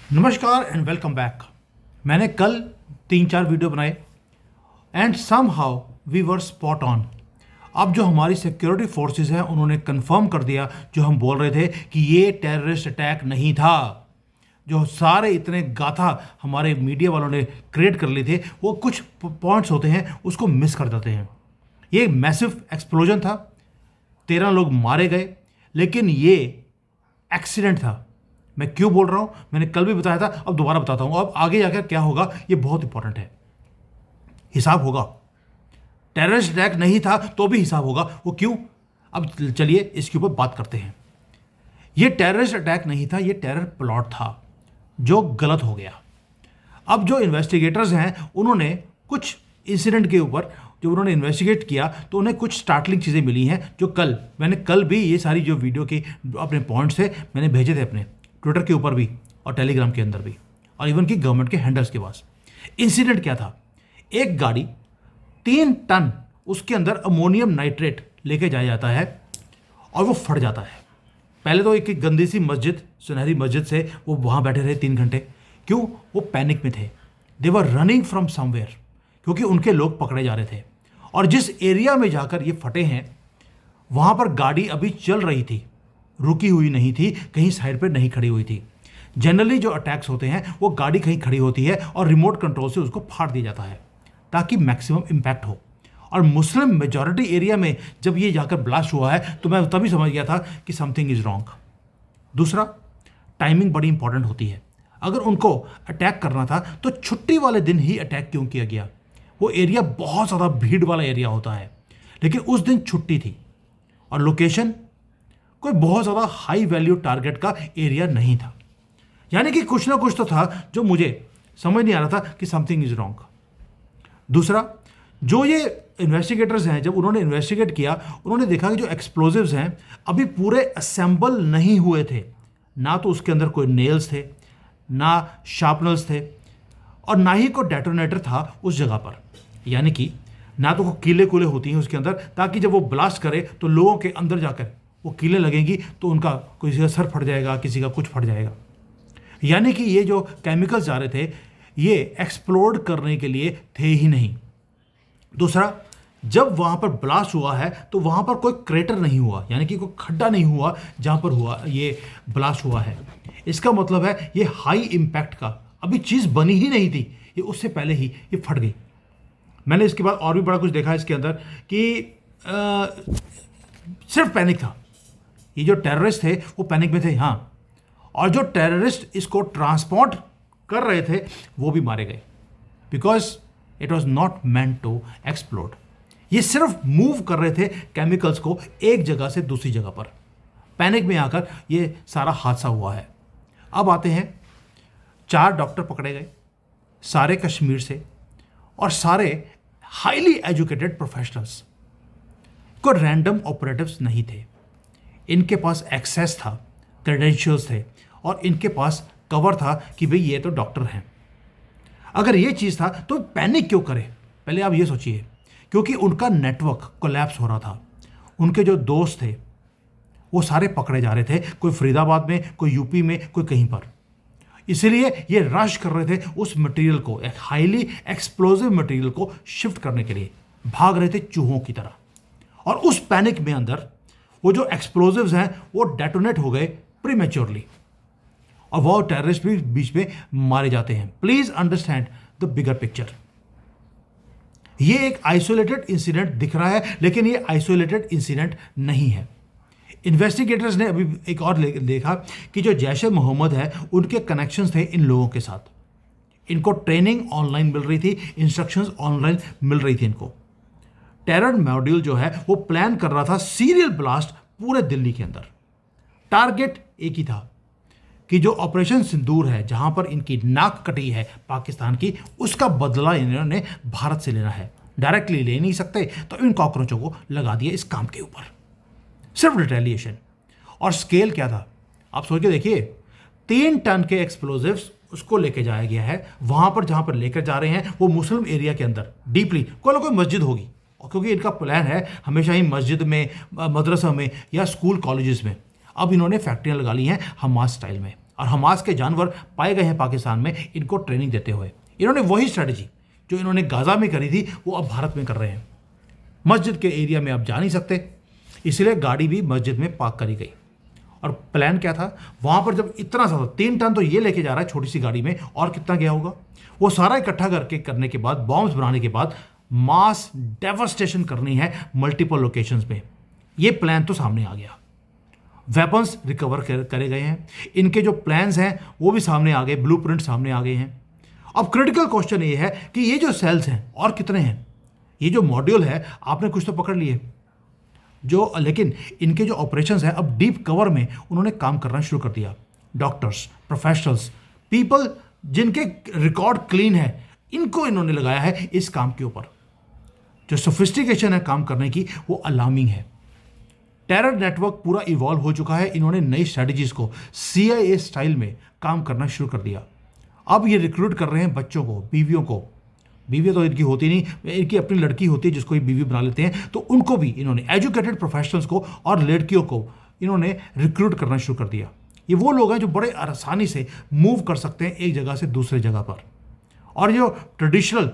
नमस्कार and welcome back. मैंने कल 3-4 वीडियो बनाए and somehow we were spot on. अब जो हमारी सिक्योरिटी फोर्सेस हैं उन्होंने कंफर्म कर दिया जो हम बोल रहे थे कि ये टेररिस्ट अटैक नहीं था। जो सारे इतने गाथा हमारे मीडिया वालों ने क्रिएट कर लिए थे वो कुछ पॉइंट्स होते हैं उसको मिस कर जाते हैं। ये मैसिव एक्सप्लोजन था, 13 लोग मारे गए, लेकिन ये एक्सीडेंट था। मैं क्यों बोल रहा हूं, मैंने कल भी बताया था, अब दोबारा बताता हूं। अब आगे जाकर क्या होगा ये बहुत इंपॉर्टेंट है। हिसाब होगा। टेररिस्ट अटैक नहीं था तो भी हिसाब होगा। वो क्यों, अब चलिए इसके ऊपर बात करते हैं। ये टेररिस्ट अटैक नहीं था, ये टेरर प्लॉट था जो गलत हो गया। अब जो इन्वेस्टिगेटर्स हैं उन्होंने कुछ इंसिडेंट के ऊपर जो उन्होंने इन्वेस्टिगेट किया तो उन्हें कुछ स्टार्टलिंग चीज़ें मिली हैं जो मैंने कल भी ये सारी जो वीडियो के अपने पॉइंट्स थे मैंने भेजे थे अपने ट्विटर के ऊपर भी और टेलीग्राम के अंदर भी और इवन की गवर्नमेंट के हैंडल्स के पास। इंसिडेंट क्या था, एक गाड़ी 3 टन उसके अंदर अमोनियम नाइट्रेट लेके जाया जाता है और वो फट जाता है। पहले तो एक गंदी सी मस्जिद, सुनहरी मस्जिद से वो वहाँ बैठे रहे 3 घंटे। क्यों, वो पैनिक में थे। दे वर रनिंग फ्रॉम समवेयर, क्योंकि उनके लोग पकड़े जा रहे थे। और जिस एरिया में जाकर ये फटे हैं वहाँ पर गाड़ी अभी चल रही थी, रुकी हुई नहीं थी, कहीं साइड पर नहीं खड़ी हुई थी। जनरली जो अटैक्स होते हैं वो गाड़ी कहीं खड़ी होती है और रिमोट कंट्रोल से उसको फाड़ दिया जाता है ताकि मैक्सिमम इम्पैक्ट हो। और मुस्लिम मेजॉरिटी एरिया में जब ये जाकर ब्लास्ट हुआ है तो मैं तभी समझ गया था कि समथिंग इज रॉन्ग। दूसरा, टाइमिंग बड़ी इंपॉर्टेंट होती है। अगर उनको अटैक करना था तो छुट्टी वाले दिन ही अटैक क्यों किया गया। वो एरिया बहुत ज़्यादा भीड़ वाला एरिया होता है, लेकिन उस दिन छुट्टी थी और लोकेशन कोई बहुत ज़्यादा हाई वैल्यू टारगेट का एरिया नहीं था। यानी कि कुछ ना कुछ तो था जो मुझे समझ नहीं आ रहा था कि समथिंग इज रॉन्ग। दूसरा, जो ये इन्वेस्टिगेटर्स हैं जब उन्होंने इन्वेस्टिगेट किया उन्होंने देखा कि जो एक्सप्लोजिव्स हैं अभी पूरे असेंबल नहीं हुए थे। ना तो उसके अंदर कोई नेल्स थे, ना शार्पनर्स थे और ना ही कोई डेटोनेटर था उस जगह पर। यानी कि ना तो कोई कीले कूले होती हैं उसके अंदर ताकि जब वो ब्लास्ट करे तो लोगों के अंदर जाकर वो कीले लगेंगी तो उनका किसी का सर फट जाएगा, किसी का कुछ फट जाएगा। यानी कि ये जो केमिकल्स जा रहे थे ये एक्सप्लोड करने के लिए थे ही नहीं। दूसरा, जब वहाँ पर ब्लास्ट हुआ है तो वहाँ पर कोई क्रेटर नहीं हुआ, यानी कि कोई खड्डा नहीं हुआ जहाँ पर हुआ ये ब्लास्ट हुआ है। इसका मतलब है ये हाई इम्पैक्ट का अभी चीज़ बनी ही नहीं थी, ये उससे पहले ही ये फट गई। मैंने इसके बाद और भी बड़ा कुछ देखा इसके अंदर कि सिर्फ पैनिक था। ये जो टेररिस्ट थे वो पैनिक में थे, हाँ, और जो टेररिस्ट इसको ट्रांसपोर्ट कर रहे थे वो भी मारे गए because it was not meant to explode. ये सिर्फ मूव कर रहे थे केमिकल्स को एक जगह से दूसरी जगह पर। पैनिक में आकर ये सारा हादसा हुआ है। अब आते हैं, 4 डॉक्टर पकड़े गए, सारे कश्मीर से और सारे हाईली एजुकेटेड प्रोफेशनल्स। कोई रैंडम ऑपरेटिव्स नहीं थे। इनके पास एक्सेस था, क्रेडेंशियल्स थे और इनके पास कवर था कि भाई ये तो डॉक्टर हैं। अगर ये चीज़ था तो पैनिक क्यों करे, पहले आप ये सोचिए। क्योंकि उनका नेटवर्क कोलैप्स हो रहा था। उनके जो दोस्त थे वो सारे पकड़े जा रहे थे, कोई फरीदाबाद में, कोई यूपी में, कोई कहीं पर। इसलिए ये रश कर रहे थे उस मटेरियल को, एक हाईली एक्सप्लोजिव मटेरियल को शिफ्ट करने के लिए भाग रहे थे चूहों की तरह। और उस पैनिक में अंदर वो जो एक्सप्लोजिव्स हैं वो डेटोनेट हो गए प्रीमेच्योरली और वो टेररिस्ट भी बीच में मारे जाते हैं। Please understand the bigger picture. ये एक आइसोलेटेड इंसिडेंट दिख रहा है लेकिन ये आइसोलेटेड इंसिडेंट नहीं है। इन्वेस्टिगेटर्स ने अभी एक और देखा कि जो जैश ए मोहम्मद है उनके कनेक्शंस थे इन लोगों के साथ। इनको ट्रेनिंग ऑनलाइन मिल रही थी, इंस्ट्रक्शंस ऑनलाइन मिल रही थी इनको। टेरर मॉड्यूल जो है वो प्लान कर रहा था सीरियल ब्लास्ट पूरे दिल्ली के अंदर। टारगेट एक ही था कि जो ऑपरेशन सिंदूर है जहां पर इनकी नाक कटी है पाकिस्तान की, उसका बदला इन्होंने भारत से लेना है। डायरेक्टली ले नहीं सकते तो इन कॉकरोचों को लगा दिया इस काम के ऊपर, सिर्फ रिटेलिएशन। और स्केल क्या था आप सोच के देखिए, 3 टन के एक्सप्लोजिव्स उसको लेके जाया गया है वहां पर जहां पर लेकर जा रहे हैं वो मुस्लिम एरिया के अंदर डीपली कोई ना कोई मस्जिद होगी, और क्योंकि इनका प्लान है हमेशा ही मस्जिद में, मदरसा में या स्कूल कॉलेजेस में। अब इन्होंने फैक्ट्रियां लगा ली हैं हमास स्टाइल में और हमास के जानवर पाए गए हैं पाकिस्तान में इनको ट्रेनिंग देते हुए। इन्होंने वही स्ट्रेटजी जो इन्होंने गाज़ा में करी थी वो अब भारत में कर रहे हैं। मस्जिद के एरिया में आप जा नहीं सकते, इसलिए गाड़ी भी मस्जिद में पार्क करी गई। और प्लान क्या था, वहाँ पर जब इतना सा 3 टन तो ये लेके जा रहा है छोटी सी गाड़ी में, और कितना गया होगा, वो सारा इकट्ठा करने के बाद, बॉम्ब्स बनाने के बाद मास डेवास्टेशन करनी है मल्टीपल लोकेशंस पे। ये प्लान तो सामने आ गया, वेपन्स रिकवर करे गए हैं, इनके जो प्लान्स हैं वो भी सामने आ गए, ब्लूप्रिंट सामने आ गए हैं। अब क्रिटिकल क्वेश्चन ये है कि ये जो सेल्स हैं और कितने हैं, ये जो मॉड्यूल है आपने कुछ तो पकड़ लिए जो, लेकिन इनके जो ऑपरेशंस हैं अब डीप कवर में उन्होंने काम करना शुरू कर दिया। डॉक्टर्स, प्रोफेशनल्स, पीपल जिनके रिकॉर्ड क्लीन है, इनको इन्होंने लगाया है इस काम के ऊपर। जो सोफिस्टिकेशन है काम करने की वो अलार्मिंग है। टेरर नेटवर्क पूरा इवॉल्व हो चुका है। इन्होंने नई स्ट्रेटजीज को CIA स्टाइल में काम करना शुरू कर दिया। अब ये रिक्रूट कर रहे हैं बच्चों को, बीवियों को। बीवी तो इनकी होती नहीं, इनकी अपनी लड़की होती है जिसको ये बीवी बना लेते हैं, तो उनको भी इन्होंने एजुकेटेड प्रोफेशनल्स को और लड़कियों को इन्होंने रिक्रूट करना शुरू कर दिया। ये वो लोग हैं जो बड़े आसानी से मूव कर सकते हैं एक जगह से दूसरे जगह पर, और जो ट्रेडिशनल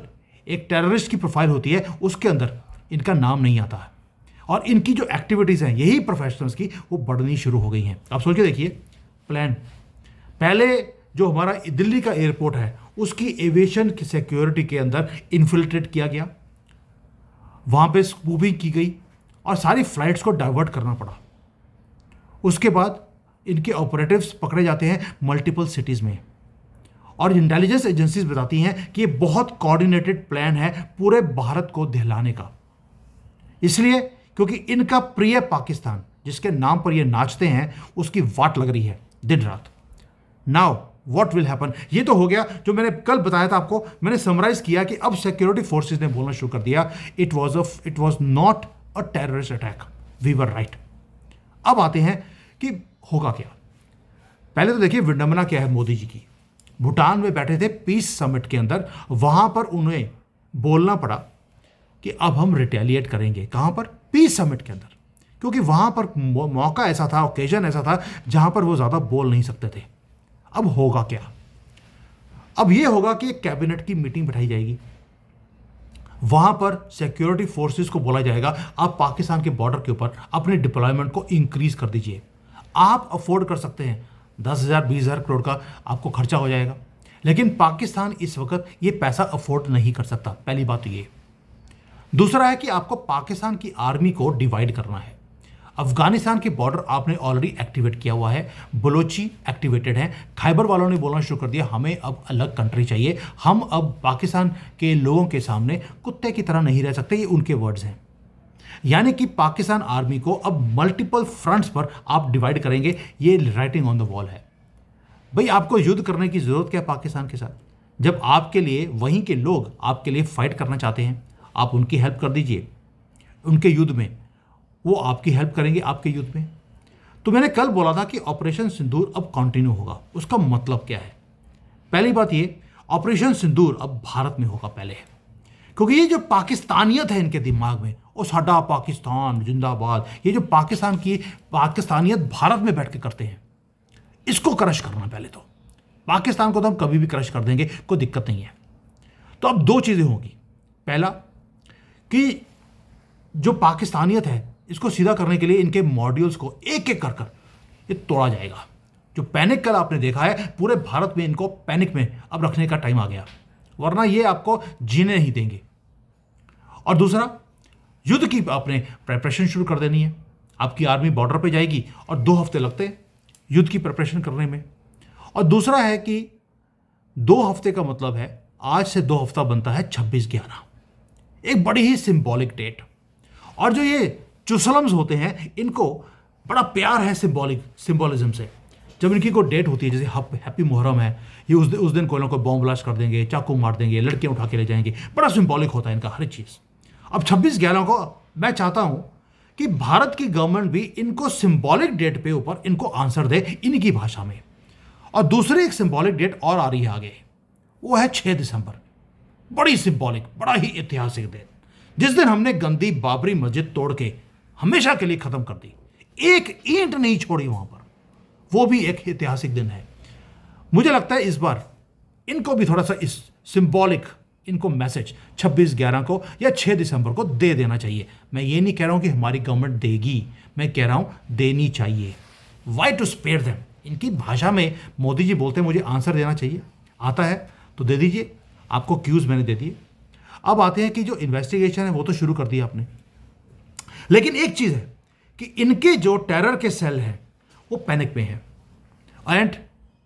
एक टेररिस्ट की प्रोफाइल होती है उसके अंदर इनका नाम नहीं आता है। और इनकी जो एक्टिविटीज़ हैं यही प्रोफेशनल्स की वो बढ़नी शुरू हो गई हैं। आप सोच के देखिए प्लान, पहले जो हमारा दिल्ली का एयरपोर्ट है उसकी एविएशन की सिक्योरिटी के अंदर इन्फिल्ट्रेट किया गया, वहाँ पे स्पूबिंग की गई और सारी फ्लाइट्स को डाइवर्ट करना पड़ा। उसके बाद इनके ऑपरेटिव्स पकड़े जाते हैं मल्टीपल सिटीज़ में, और इंटेलिजेंस एजेंसीज बताती हैं कि ये बहुत कोऑर्डिनेटेड प्लान है पूरे भारत को दहलाने का। इसलिए क्योंकि इनका प्रिय पाकिस्तान जिसके नाम पर ये नाचते हैं उसकी वाट लग रही है दिन रात। नाउ व्हाट विल हैपन, ये तो हो गया जो मैंने कल बताया था आपको। मैंने समराइज किया कि अब सिक्योरिटी फोर्सेस ने बोलना शुरू कर दिया, it was not a terrorist attack, we were right. अब आते हैं कि होगा क्या। पहले तो देखिए विडंबना क्या है मोदी जी की। भूटान में बैठे थे पीस समिट के अंदर, वहां पर उन्हें बोलना पड़ा कि अब हम रिटेलिएट करेंगे। कहां पर? पीस समिट के अंदर, क्योंकि वहां पर मौका ऐसा था, ओकेजन ऐसा था जहां पर वो ज्यादा बोल नहीं सकते थे। अब होगा क्या? अब यह होगा कि एक कैबिनेट की मीटिंग बैठाई जाएगी, वहां पर सिक्योरिटी फोर्सेस को बोला जाएगा आप पाकिस्तान के बॉर्डर के ऊपर अपने डिप्लॉयमेंट को इंक्रीज कर दीजिए। आप अफोर्ड कर सकते हैं 10,000 20,000 करोड़ का आपको खर्चा हो जाएगा, लेकिन पाकिस्तान इस वक्त ये पैसा अफोर्ड नहीं कर सकता। पहली बात तो ये। दूसरा है कि आपको पाकिस्तान की आर्मी को डिवाइड करना है। अफगानिस्तान के बॉर्डर आपने ऑलरेडी एक्टिवेट किया हुआ है, बलोची एक्टिवेटेड है, खैबर वालों ने बोलना शुरू कर दिया हमें अब अलग कंट्री चाहिए, हम अब पाकिस्तान के लोगों के सामने कुत्ते की तरह नहीं रह सकते। ये उनके वर्ड्स हैं। यानी कि पाकिस्तान आर्मी को अब मल्टीपल फ्रंट्स पर आप डिवाइड करेंगे, ये राइटिंग ऑन द वॉल है। भाई आपको युद्ध करने की जरूरत क्या है पाकिस्तान के साथ, जब आपके लिए वहीं के लोग आपके लिए फाइट करना चाहते हैं, आप उनकी हेल्प कर दीजिए उनके युद्ध में, वो आपकी हेल्प करेंगे आपके युद्ध में। तो मैंने कल बोला था कि ऑपरेशन सिंदूर अब कंटिन्यू होगा। उसका मतलब क्या है? पहली बात ये, ऑपरेशन सिंदूर अब भारत में होगा पहले, क्योंकि ये जो पाकिस्तानियत है इनके दिमाग में, ओ साडा पाकिस्तान जिंदाबाद, ये जो पाकिस्तान की पाकिस्तानियत भारत में बैठ के करते हैं, इसको क्रश करना। पहले तो पाकिस्तान को तो हम कभी भी क्रश कर देंगे, कोई दिक्कत नहीं है। तो अब दो चीज़ें होंगी। पहला कि जो पाकिस्तानियत है इसको सीधा करने के लिए इनके मॉड्यूल्स को एक एक कर कर ये तोड़ा जाएगा। जो पैनिक कल आपने देखा है पूरे भारत में, इनको पैनिक में अब रखने का टाइम आ गया, वरना ये आपको जीने नहीं देंगे। और दूसरा, युद्ध की आपने प्रिपरेशन शुरू कर देनी है। आपकी आर्मी बॉर्डर पे जाएगी और 2 हफ्ते लगते हैं युद्ध की प्रिपरेशन करने में। और दूसरा है कि 2 हफ्ते का मतलब है आज से 2 हफ्ता बनता है 26/11, एक बड़ी ही सिंबॉलिक डेट। और जो ये चुसलम्स होते हैं इनको बड़ा प्यार है सिंबॉलिज्म से। जब इनकी कोई डेट होती है, जैसे हैप्पी मुहर्रम है, ये उस दिन कोई ना कोई बॉम्ब ब्लास्ट कर देंगे, चाकू मार देंगे, लड़कियां उठा के ले जाएंगे, बड़ा सिंबॉलिक होता है इनका हर चीज़। अब 26/11 को मैं चाहता हूं कि भारत की गवर्नमेंट भी इनको सिंबॉलिक डेट पे ऊपर इनको आंसर दे इनकी भाषा में। और दूसरी एक सिंबॉलिक डेट और आ रही है आगे, वो है 6 दिसंबर, बड़ी सिंबॉलिक, बड़ा ही ऐतिहासिक दिन, जिस दिन हमने गंदी बाबरी मस्जिद तोड़ के हमेशा के लिए खत्म कर दी, एक ईंट नहीं छोड़ी वहां पर। वो भी एक ऐतिहासिक दिन है। मुझे लगता है इस बार इनको भी थोड़ा सा इस सिंबॉलिक इनको मैसेज 26/11 को या 6 दिसंबर को दे देना चाहिए। मैं ये नहीं कह रहा हूं कि हमारी गवर्नमेंट देगी, मैं कह रहा हूं देनी चाहिए। Why to spare them. इनकी भाषा में मोदी जी बोलते हैं मुझे आंसर देना चाहिए, आता है तो दे दीजिए। आपको क्यूज मैंने दे दिए। अब आते हैं कि जो इन्वेस्टिगेशन है वो तो शुरू कर दिया आपने, लेकिन एक चीज है कि इनके जो टेरर के सेल हैं वो पैनिक में है। एंड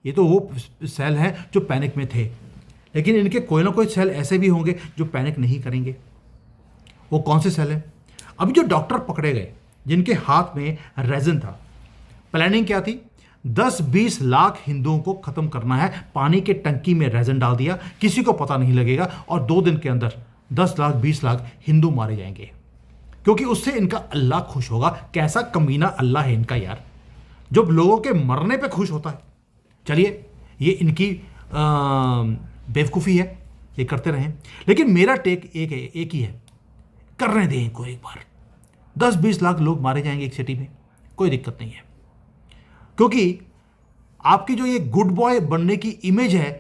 ये तो वो सेल हैं जो पैनिक में थे, लेकिन इनके कोई ना कोई सेल ऐसे भी होंगे जो पैनिक नहीं करेंगे। वो कौन से सेल हैं? अभी जो डॉक्टर पकड़े गए जिनके हाथ में रेजिन था, प्लानिंग क्या थी? 10-20 लाख हिंदुओं को खत्म करना है। पानी के टंकी में रेजिन डाल दिया, किसी को पता नहीं लगेगा, और 2 दिन के अंदर 10 लाख 20 लाख हिंदू मारे जाएंगे, क्योंकि उससे इनका अल्लाह खुश होगा। कैसा कमीना अल्लाह है इनका यार, जो लोगों के मरने पे खुश होता है। चलिए, ये इनकी बेवकूफ़ी है, ये करते रहें, लेकिन मेरा टेक एक ही है, करने दें इनको एक बार। 10-20 लाख लोग मारे जाएंगे एक सिटी में, कोई दिक्कत नहीं है, क्योंकि आपकी जो ये गुड बॉय बनने की इमेज है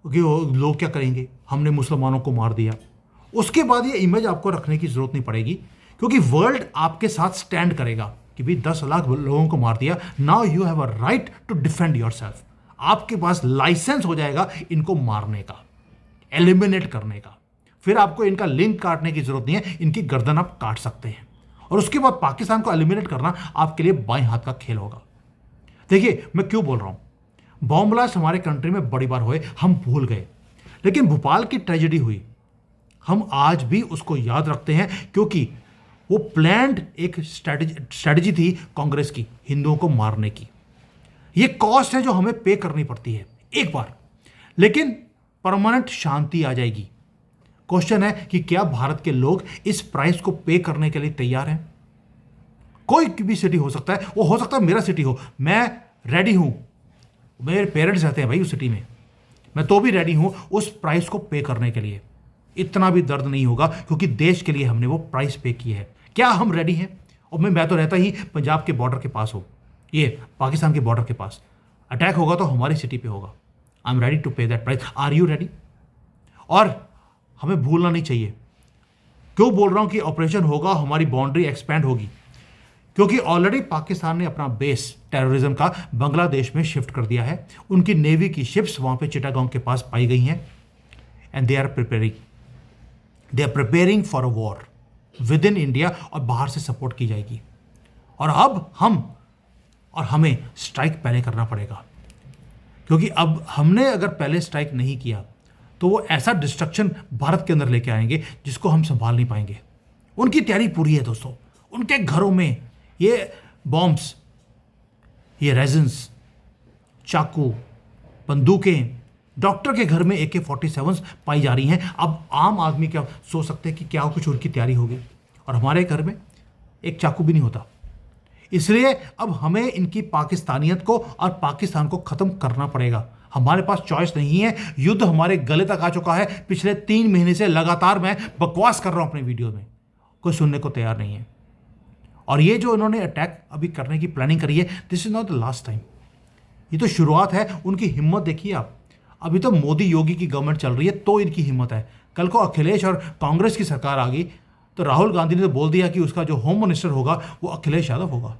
कि लोग क्या करेंगे, हमने मुसलमानों को मार दिया, उसके बाद ये इमेज आपको रखने की जरूरत नहीं पड़ेगी, क्योंकि वर्ल्ड आपके साथ स्टैंड करेगा कि भाई 10 लाख लोगों को मार दिया, now you have a right to defend yourself. आपके पास लाइसेंस हो जाएगा इनको मारने का, एलिमिनेट करने का। फिर आपको इनका लिंक काटने की जरूरत नहीं है, इनकी गर्दन आप काट सकते हैं, और उसके बाद पाकिस्तान को एलिमिनेट करना आपके लिए बाएं हाथ का खेल होगा। देखिए, मैं क्यों बोल रहा हूं, बॉम्ब ब्लास्ट हमारे कंट्री में बड़ी बार हुए, हम भूल गए, लेकिन भोपाल की ट्रेजेडी हुई, हम आज भी उसको याद रखते हैं, क्योंकि वो प्लान्ड एक स्ट्रेटजी थी कांग्रेस की हिंदुओं को मारने की। ये कॉस्ट है जो हमें पे करनी पड़ती है एक बार, लेकिन परमानेंट शांति आ जाएगी। क्वेश्चन है कि क्या भारत के लोग इस प्राइस को पे करने के लिए तैयार हैं? कोई भी सिटी हो सकता है, वो हो सकता है मेरा सिटी हो, मैं रेडी हूं, मेरे पेरेंट्स रहते हैं भाई उस सिटी में, मैं तो भी रेडी हूं उस प्राइस को पे करने के लिए। इतना भी दर्द नहीं होगा, क्योंकि देश के लिए हमने वो प्राइस पे की है। क्या हम रेडी हैं? और मैं तो रहता ही पंजाब के बॉर्डर के पास हो, ये पाकिस्तान के बॉर्डर के पास, अटैक होगा तो हमारी सिटी पे होगा। I am ready to pay that price. Are you ready? और हमें भूलना नहीं चाहिए, क्यों बोल रहा हूं कि ऑपरेशन होगा, हमारी बाउंड्री एक्सपैंड होगी, क्योंकि ऑलरेडी पाकिस्तान ने अपना बेस टेररिज्म का बांग्लादेश में शिफ्ट कर दिया है। उनकी नेवी की शिप्स वहां पे चिटागोंग के पास पाई गई हैं, and they are preparing for a war within India, और बाहर से सपोर्ट की जाएगी। और अब हमें स्ट्राइक पहले करना पड़ेगा, क्योंकि अब हमने अगर पहले स्ट्राइक नहीं किया तो वो ऐसा डिस्ट्रक्शन भारत के अंदर लेके आएंगे जिसको हम संभाल नहीं पाएंगे। उनकी तैयारी पूरी है दोस्तों, उनके घरों में ये बॉम्ब्स, ये रेजिन्स, चाकू, बंदूकें, डॉक्टर के घर में AK-47 पाई जा रही हैं। अब आम आदमी क्या सोच सकते हैं कि क्या कुछ उनकी तैयारी होगी, और हमारे घर में एक चाकू भी नहीं होता। इसलिए अब हमें इनकी पाकिस्तानियत को और पाकिस्तान को ख़त्म करना पड़ेगा। हमारे पास चॉइस नहीं है, युद्ध हमारे गले तक आ चुका है। पिछले 3 महीने से लगातार मैं बकवास कर रहा हूं अपने वीडियो में, कोई सुनने को तैयार नहीं है। और ये जो इन्होंने अटैक अभी करने की प्लानिंग करी है, this is not the last time, ये तो शुरुआत है। उनकी हिम्मत देखिए आप, अभी तो मोदी योगी की गवर्नमेंट चल रही है तो इनकी हिम्मत है। कल को अखिलेश और कांग्रेस की सरकार आ गई तो राहुल गांधी ने तो बोल दिया कि उसका जो होम मिनिस्टर होगा वो अखिलेश यादव होगा।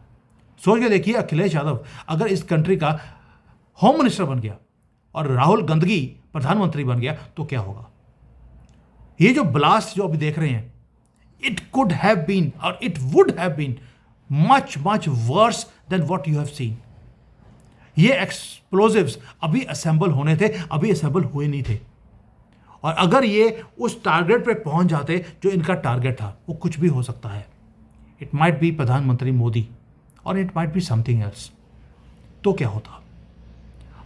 सोच के देखिए, अखिलेश यादव अगर इस कंट्री का होम मिनिस्टर बन गया और राहुल गांधी प्रधानमंत्री बन गया तो क्या होगा। ये जो ब्लास्ट जो अभी देख रहे हैं, इट कुड हैव बीन और it would have been much much worse than what you have seen. ये एक्सप्लोजिव्स अभी असेंबल होने थे, अभी असेंबल हुए नहीं थे, और अगर ये उस टारगेट पे पहुंच जाते जो इनका टारगेट था, वो कुछ भी हो सकता है। इट माइट बी प्रधानमंत्री मोदी और it might be something else. तो क्या होता?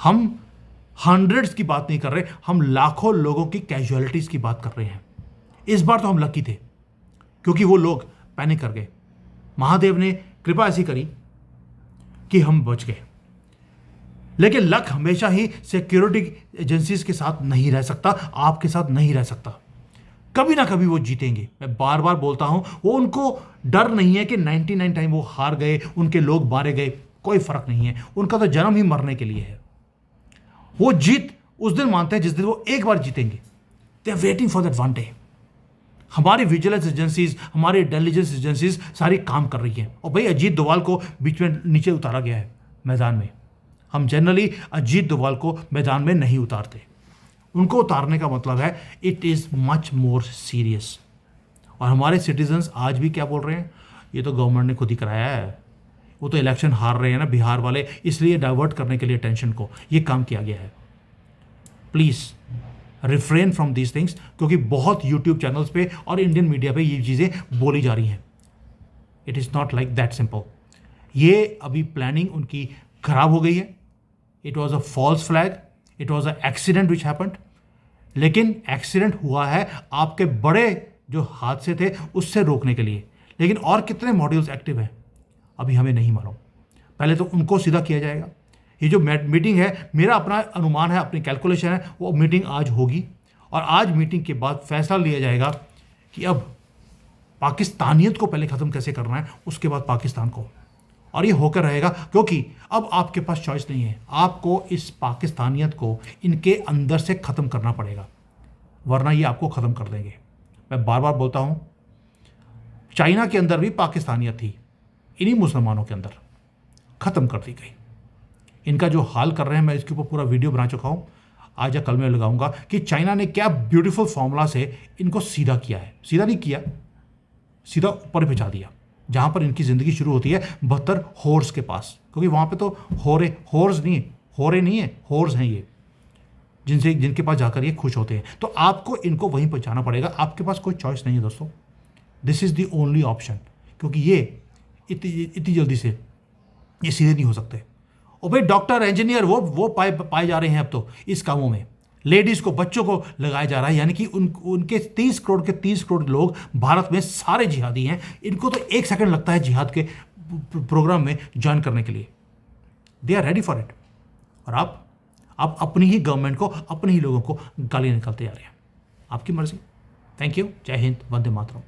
हम हंड्रेड्स की बात नहीं कर रहे, हम लाखों लोगों की कैजुअलिटीज की बात कर रहे हैं। इस बार तो हम लकी थे क्योंकि वो लोग पैनिक कर गए। महादेव ने कृपा ऐसी करी कि हम बच गए, लेकिन लक हमेशा ही सिक्योरिटी एजेंसीज के साथ नहीं रह सकता, आपके साथ नहीं रह सकता। कभी ना कभी वो जीतेंगे। मैं बार बार बोलता हूं, वो उनको डर नहीं है कि 99 टाइम वो हार गए, उनके लोग मारे गए, कोई फर्क नहीं है। उनका तो जन्म ही मरने के लिए है। वो जीत उस दिन मानते हैं जिस दिन वो एक बार जीतेंगे। They are waiting for that one day. हमारी विजिलेंस एजेंसीज, हमारी इंटेलिजेंस एजेंसीज सारी काम कर रही हैं। और भाई अजीत डोभाल को बीच में नीचे उतारा गया है मैदान में। हम जनरली अजीत डोभाल को मैदान में नहीं उतारते। उनको उतारने का मतलब है it is much more serious. और हमारे सिटीजन्स आज भी क्या बोल रहे हैं, ये तो गवर्नमेंट ने खुद ही कराया है, वो तो इलेक्शन हार रहे हैं ना बिहार वाले, इसलिए डाइवर्ट करने के लिए टेंशन को ये काम किया गया है। Please refrain from these things, क्योंकि बहुत यूट्यूब चैनल्स पे और इंडियन मीडिया पे ये चीज़ें बोली जा रही हैं। It is not like that simple. ये अभी प्लानिंग उनकी खराब हो गई है। It was a false flag, it was a accident which happened. लेकिन एक्सीडेंट हुआ है आपके बड़े जो हादसे थे उससे रोकने के लिए। लेकिन और कितने मॉड्यूल्स एक्टिव हैं अभी हमें नहीं मालूम। पहले तो उनको सीधा किया जाएगा। ये जो मीटिंग है, मेरा अपना अनुमान है, अपनी कैलकुलेशन है, वो मीटिंग आज होगी और आज मीटिंग के बाद फैसला लिया जाएगा कि अब पाकिस्तानियत को पहले ख़त्म कैसे करना है, उसके बाद पाकिस्तान को। और ये होकर रहेगा, क्योंकि अब आपके पास चॉइस नहीं है। आपको इस पाकिस्तानियत को इनके अंदर से ख़त्म करना पड़ेगा, वरना ये आपको ख़त्म कर देंगे। मैं बार बार बोलता हूँ, चाइना के अंदर भी पाकिस्तानियत थी, इन्हीं मुसलमानों के अंदर ख़त्म कर दी गई। इनका जो हाल कर रहे हैं, मैं इसके ऊपर पूरा वीडियो बना चुका हूँ, आज या कल मैं लगाऊंगा कि चाइना ने क्या ब्यूटीफुल फॉर्मूला से इनको सीधा किया है। सीधा नहीं किया, सीधा ऊपर पहुंचा दिया, जहाँ पर इनकी ज़िंदगी शुरू होती है 72 होर्स के पास। क्योंकि वहाँ पे तो होर्स नहीं है, होर्स हैं ये, जिनके पास जाकर ये खुश होते हैं। तो आपको इनको वहीं पहुँचाना पड़ेगा, आपके पास कोई चॉइस नहीं है दोस्तों। This is the only option, क्योंकि ये इतनी जल्दी से ये सीधे नहीं हो सकते। और भाई डॉक्टर, इंजीनियर वो पाए जा रहे हैं अब तो इस कामों में। लेडीज़ को, बच्चों को लगाया जा रहा है, यानी कि उनके 30 करोड़ लोग भारत में सारे जिहादी हैं। इनको तो 1 सेकंड लगता है जिहाद के प्रोग्राम में ज्वाइन करने के लिए। They are ready for it. और आप अपनी ही गवर्नमेंट को, अपने ही लोगों को गाली निकालते जा रहे हैं। आपकी मर्जी। Thank you. जय हिंद, वंदे मातरम।